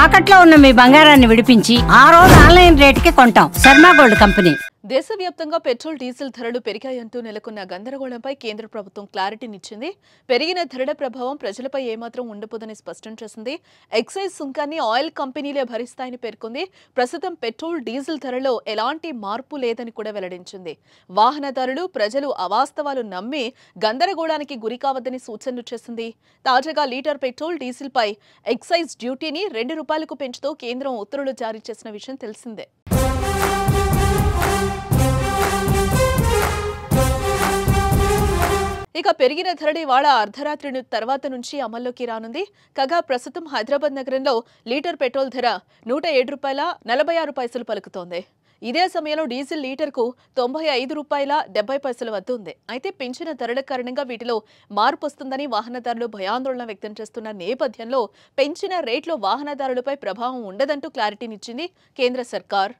తాకట్లో ఉన్న మీ బంగారాన్ని విడిపించి ఆ రోజు ఆన్లైన్ రేటుకి కొంటాం. Sharma gold company. దేశవ్యాప్తంగా పెట్రోల్ డీజిల్ ధరలు పెరిగాయంటూ నెలకొన్న గందరగోళంపై కేంద్ర ప్రభుత్వం క్లారిటీనిచ్చింది. పెరిగిన ధరల ప్రభావం ప్రజలపై ఏమాత్రం ఉండబోదని స్పష్టం చేసింది. ఎక్సైజ్ సుంకాన్ని ఆయిల్ కంపెనీలే భరిస్తాయని పేర్కొంది. ప్రస్తుతం పెట్రోల్ డీజిల్ ధరలో ఎలాంటి మార్పు లేదని కూడా వెల్లడించింది. వాహనదారులు ప్రజలు అవాస్తవాలు నమ్మి గందరగోళానికి గురికావద్దని సూచనలు చేసింది. తాజాగా లీటర్ పెట్రోల్ డీజిల్ పై ఎక్సైజ్ డ్యూటీని ₹2 పెంచుతూ కేంద్రం ఉత్తర్వులు జారీ చేసిన విషయం తెలిసిందే. ఇక పెరిగిన ధరలు ఇవాళ అర్ధరాత్రి తర్వాత నుంచి అమల్లోకి రానుంది. కాగా ప్రస్తుతం హైదరాబాద్ నగరంలో లీటర్ పెట్రోల్ ధర ₹107.46 పలుకుతోంది. ఇదే సమయంలో డీజిల్ లీటర్కు ₹95.70 వద్ద ఉంది. అయితే పెంచిన ధరల కారణంగా వీటిలో మార్పు వస్తుందని వాహనదారులు భయాందోళన వ్యక్తం చేస్తున్న నేపథ్యంలో పెంచిన రేట్లు వాహనదారులపై ప్రభావం ఉండదంటూ క్లారిటీనిచ్చింది కేంద్ర సర్కార్.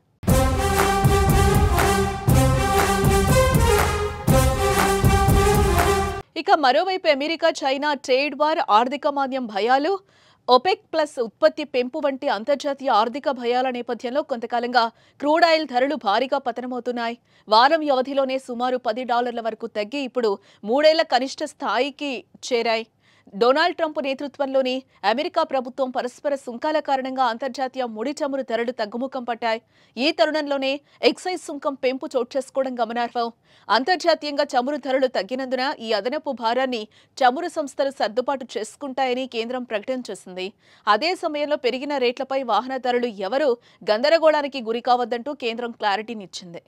ఇక మరోవైపు అమెరికా చైనా ట్రేడ్ వార్, ఆర్థిక మాంద్యం భయాలు, ఒపెక్ ప్లస్ ఉత్పత్తి పెంపు వంటి అంతర్జాతీయ ఆర్థిక భయాల నేపథ్యంలో కొంతకాలంగా క్రూడ్ ఆయిల్ ధరలు భారీగా పతనమవుతున్నాయి. వారం వ్యవధిలోనే సుమారు $10 వరకు తగ్గి ఇప్పుడు 3 ఏళ్ల కనిష్ట స్థాయికి చేరాయి. డొనాల్డ్ ట్రంప్ నేతృత్వంలోని అమెరికా ప్రభుత్వం పరస్పర సుంకాల కారణంగా అంతర్జాతీయ ముడి చమురు ధరలు తగ్గుముఖం పట్టాయి. ఈ తరుణంలోనే ఎక్సైజ్ సుంకం పెంపు చోటు చేసుకోవడం గమనార్హం. అంతర్జాతీయంగా చమురు ధరలు తగ్గినందున ఈ అదనపు భారాన్ని చమురు సంస్థలు సర్దుబాటు చేసుకుంటాయని కేంద్రం ప్రకటన చేసింది. అదే సమయంలో పెరిగిన రేట్లపై వాహనదారులు ఎవరూ గందరగోళానికి గురికావద్దంటూ కేంద్రం క్లారిటీనిచ్చింది.